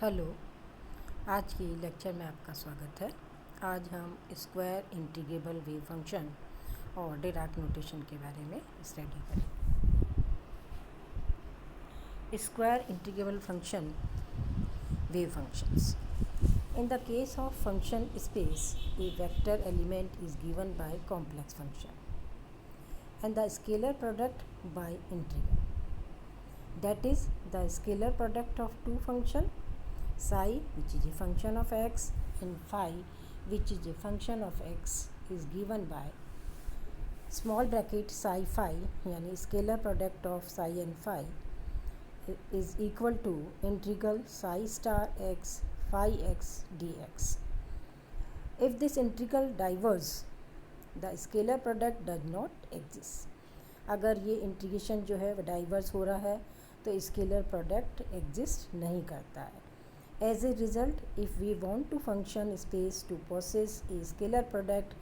Hello. आज की lecture में आपका स्वागत है। आज हम स्क्वायर इंटीग्रेबल वेव फंक्शन और डिराक नोटेशन के बारे में स्टडी करें। Square integrable function wave functions. In the case of function space, a vector element is given by complex function and the scalar product by integral. That is, the scalar product of two functions, psi which is a function of x and phi which is a function of x, is given by small bracket psi phi, यानी scalar product of psi and phi is equal to integral psi star x phi x dx. If this integral diverges, the scalar product does not exist. अगर ये integration जो है वो diverse हो रहा है तो स्केलर प्रोडक्ट एग्जिस्ट नहीं करता है. As a result, if we want to function space to possess a scalar product,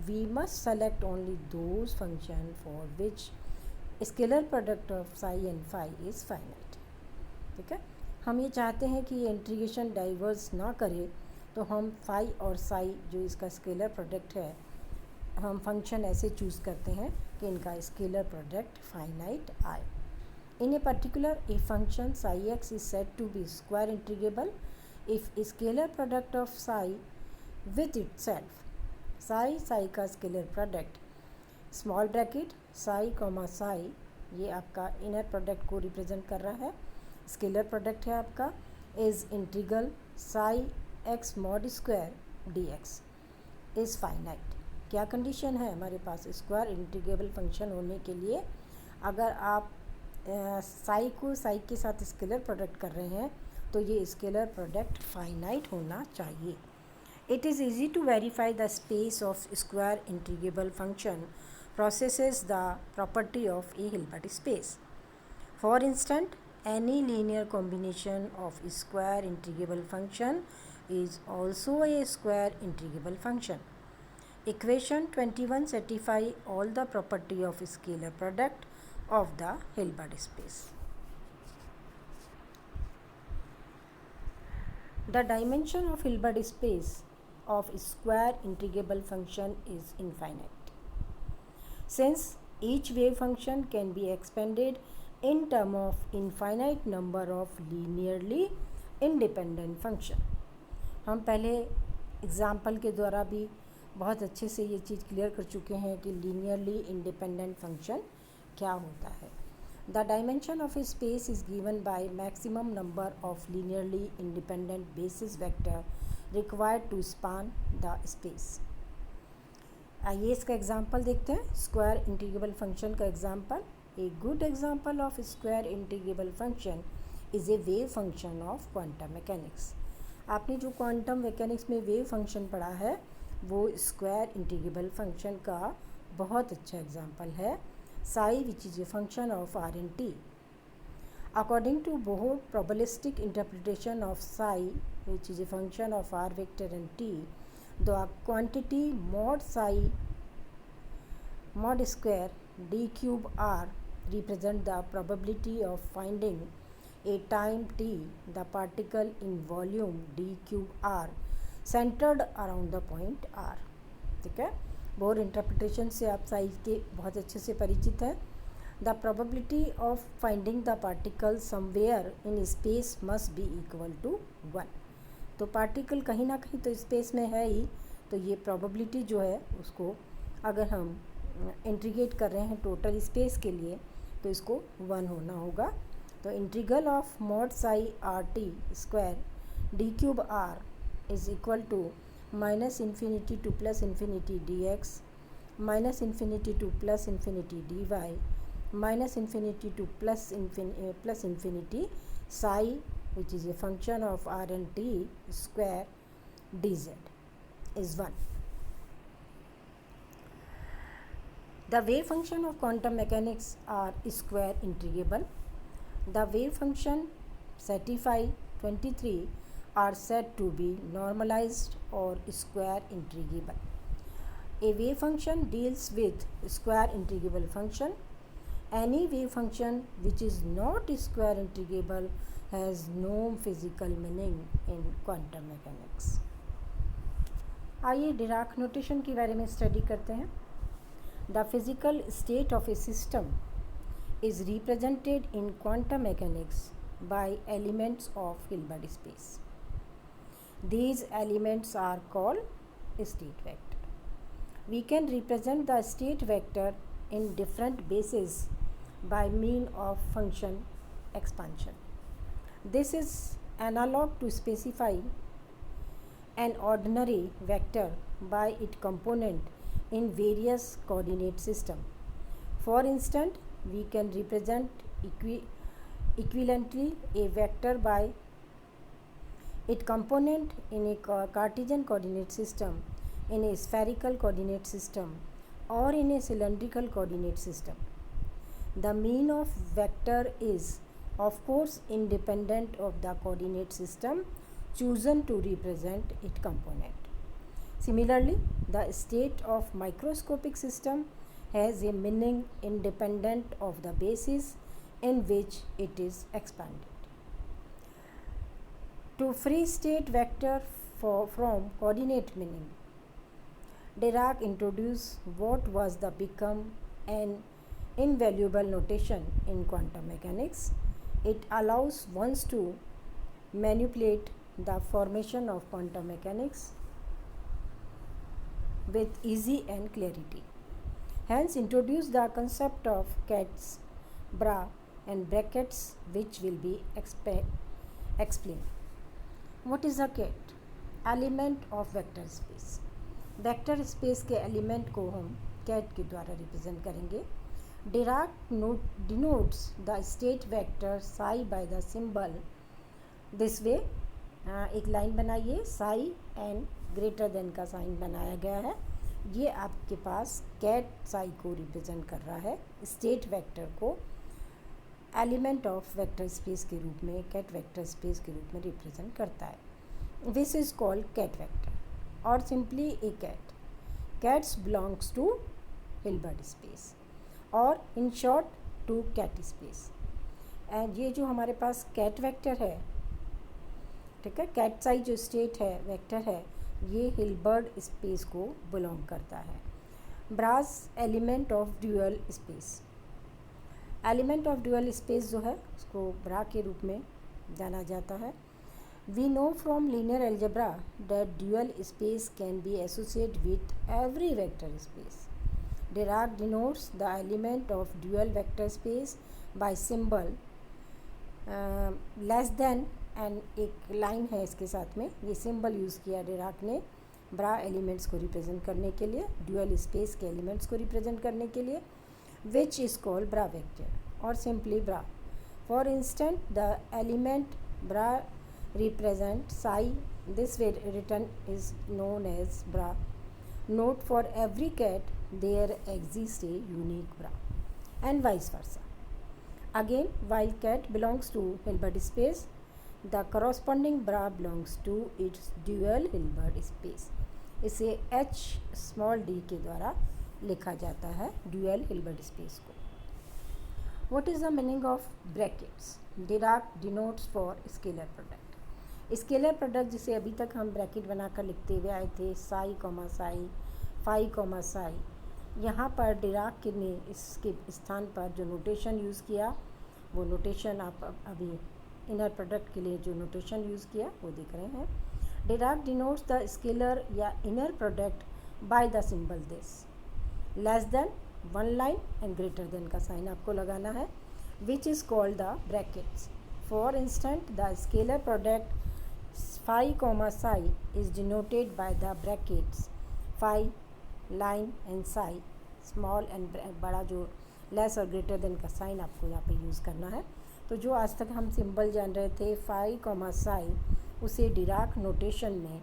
we must select only those functions for which scalar product of psi and phi is finite. ठीक है, हम ये चाहते हैं कि ये इंटीग्रेशन डाइवर्स ना करे तो हम फाई और साई जो इसका स्केलर प्रोडक्ट है हम फंक्शन ऐसे चूज़ करते हैं कि इनका स्केलर प्रोडक्ट फाइनाइट आए. In a particular, a function psi x is said to be square integrable if a scalar product of psi with itself, psi का scalar product, small bracket psi comma psi, ये आपका inner product को represent कर रहा है, scalar product है आपका, is integral psi x mod square dx is finite. क्या कंडीशन है हमारे पास स्क्वायर इंटीग्रेबल फंक्शन होने के लिए? अगर आप साई को साई के साथ स्केलर प्रोडक्ट कर रहे हैं तो ये स्केलर प्रोडक्ट फाइनाइट होना चाहिए. It is easy to verify the space of square integrable function processes the property of a Hilbert space. For instance, any linear combination of square integrable function is also a square integrable function. Equation 21 satisfy all the property of scalar product of the Hilbert space. The dimension of Hilbert space of square integrable function is infinite. Since each wave function can be expanded in terms of infinite number of linearly independent function. हम पहले example के द्वारा भी बहुत अच्छे से ये चीज़ clear कर चुके हैं कि लीनियरली इंडिपेंडेंट फंक्शन क्या होता है. The dimension of a space is given by maximum number of linearly independent basis vector required to span the space. आइए इसका एग्जाम्पल देखते हैं. स्क्वायर इंटीग्रेबल फंक्शन का example. A good example of square integrable function is a wave function of quantum mechanics. आपने जो quantum mechanics में wave function पढ़ा है वो स्क्वायर इंटीग्रेबल फंक्शन का बहुत अच्छा एग्जाम्पल है. Psi which is a function of are and t. According to both probabilistic interpretation of psi which is a function of r vector and t, the quantity mod psi mod square d cube r represent the probability of finding a time t the particle in volume d cube r centered around the point r. ठीक है, bore interpretation से आप size के बहुत अच्छे से परिचित हैं. The probability of finding the particle somewhere in space must be equal to 1. तो पार्टिकल कहीं ना कहीं तो स्पेस में है ही, तो ये प्रोबेबिलिटी जो है उसको अगर हम इंटीग्रेट कर रहे हैं टोटल स्पेस के लिए तो इसको 1 होना होगा. तो integral of mod psi r t square d cube r is equal to minus infinity to plus infinity d x minus infinity to plus infinity d y minus infinity to plus infinity psi which is a function of r and t square dz is 1. The wave function of quantum mechanics are square integrable. The wave function satisfy 23 are said to be normalized or square integrable. A wave function deals with square integrable function. Any wave function which is not square integrable has no physical meaning in quantum mechanics. आइए Dirac notation के बारे में study करते हैं. The physical state of a system is represented in quantum mechanics by elements of Hilbert space. These elements are called state vector. We can represent the state vector in different bases by mean of function expansion. This is analog to specify an ordinary vector by its component in various coordinate system. For instance, we can represent equivalently a vector by its component in a Cartesian coordinate system, in a spherical coordinate system, or in a cylindrical coordinate system. The mean of vector is, of course, independent of the coordinate system chosen to represent its component. Similarly, the state of microscopic system has a meaning independent of the basis in which it is expanded. To free state vector from coordinate meaning, Dirac introduced what was the become an invaluable notation in quantum mechanics. It allows one to manipulate the formation of quantum mechanics with ease and clarity. Hence introduced the concept of cats, bra and brackets, which will be explained. What is a cat? Element of vector space. Vector space के element को हम cat के द्वारा represent करेंगे. Dirac denotes the state vector Sai by the symbol this way. एक line बनाइए, Sai and greater than का sign बनाया गया है. ये आपके पास कैट साई को रिप्रेजेंट कर रहा है. स्टेट वेक्टर को एलिमेंट ऑफ वेक्टर स्पेस के रूप में, कैट वेक्टर स्पेस के रूप में रिप्रेजेंट करता है. This is called ket vector or simply a cat. Cats belongs to Hilbert space or in short to cat space. and ये जो हमारे पास cat vector है, ठीक है, cat साइज जो स्टेट है वेक्टर है, ये हिल्बर्ट स्पेस को बिलोंग करता है. Bra's element of dual space. Element of dual space जो है उसको ब्रा के रूप में जाना जाता है. We know from linear algebra that dual space can be associated with every vector space. Dirac denotes the element of dual vector space by symbol less than, and एक लाइन है इसके साथ में. ये सिंबल यूज़ किया Dirac ने ब्रा elements को represent करने के लिए, ड्यूअल स्पेस के एलिमेंट्स को रिप्रेजेंट करने के लिए, which is called bra vector और simply bra. For instant the element bra represent psi. This way written is known as bra. Note, for every cat there exists a unique bra and vice versa. Again, while cat belongs to Hilbert space, the corresponding bra belongs to its dual Hilbert space. इसे h small d के द्वारा लिखा जाता है dual Hilbert space को. What is the meaning of brackets? Dirac denotes for scalar product. Scalar product जिसे अभी तक हम ब्रैकेट बनाकर लिखते हुए आए थे, psi comma psi, phi comma psi. यहाँ पर डिराक ने इसके स्थान पर जो नोटेशन यूज़ किया, वो नोटेशन आप अभी इनर प्रोडक्ट के लिए जो नोटेशन यूज़ किया वो देख रहे हैं. डिराक डिनोट्स द स्केलर या inner product by the symbol this. Less than, one line and greater than का साइन आपको लगाना है, विच is called the brackets. For instant the scalar product phi comma psi is denoted by the brackets phi line and psi small and बड़ा जो less और greater than का sign आपको यहाँ पे यूज़ करना है. तो जो आज तक हम सिंबल जान रहे थे phi comma psi, उसे डिराक नोटेशन में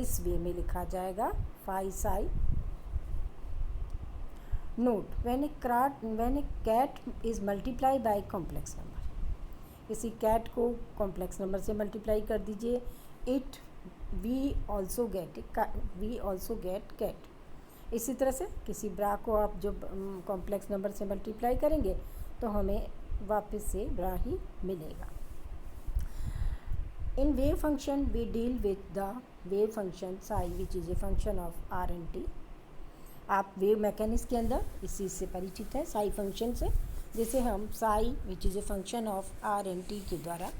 इस वे में लिखा जाएगा phi psi. Note, when a cat is multiplied by complex number, किसी कैट को कॉम्प्लेक्स नंबर से मल्टीप्लाई कर दीजिए, it we also get ket. इसी तरह से किसी ब्रा को आप जब कॉम्प्लेक्स नंबर से मल्टीप्लाई करेंगे तो हमें वापस से ब्रा ही मिलेगा. In wave function we deal with the wave function psi which is a function of r and t. आप वेव मैकेनिक्स के अंदर इस चीज़ से परिचित है साई फंक्शन से, जिसे हम psi which is a function of are and T के द्वारा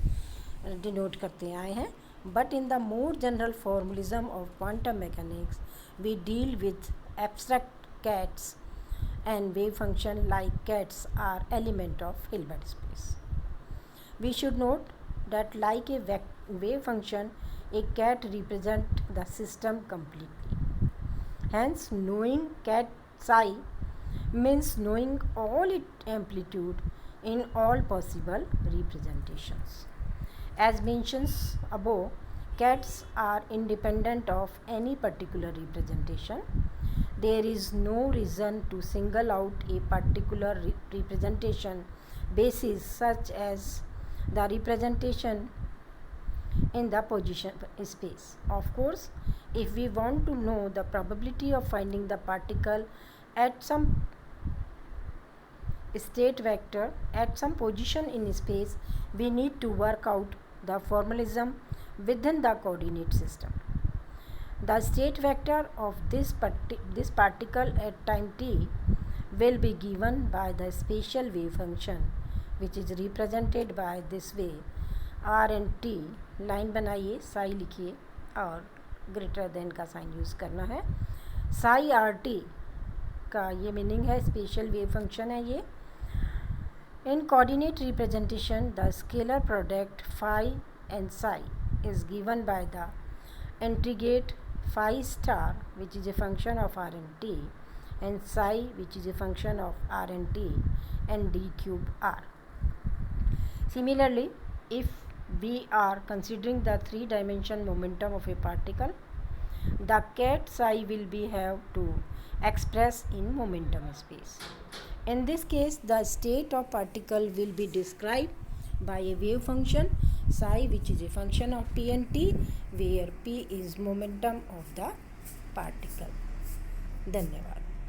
डिनोट करते आए हैं. But in the more general formalism of quantum mechanics we deal with abstract kets and wave function like cats are element of Hilbert space. We should note that like a wave function, a cat represents the system completely. Hence, knowing cat psi means knowing all its amplitude in all possible representations. As mentioned above, cats are independent of any particular representation. There is no reason to single out a particular representation basis such as the representation in the position space. Of course, if we want to know the probability of finding the particle at some state vector at some position in space, we need to work out the formalism within the coordinate system. The state vector of this particle at time t will be given by the spatial wave function which is represented by this way r and t. Line बनाइए, साई लिखिए और greater than का sign use करना है. Sai r T का ये meaning है, special wave function है ये. In coordinate representation the scalar product phi and psi is given by the integrate phi star which is a function of r and t and psi which is a function of r and t and d cube r. Similarly, if we are considering the three-dimension momentum of a particle, the cat psi will be have to express in momentum space. In this case, the state of particle will be described by a wave function psi which is a function of p and t, where p is momentum of the particle. धन्यवाद.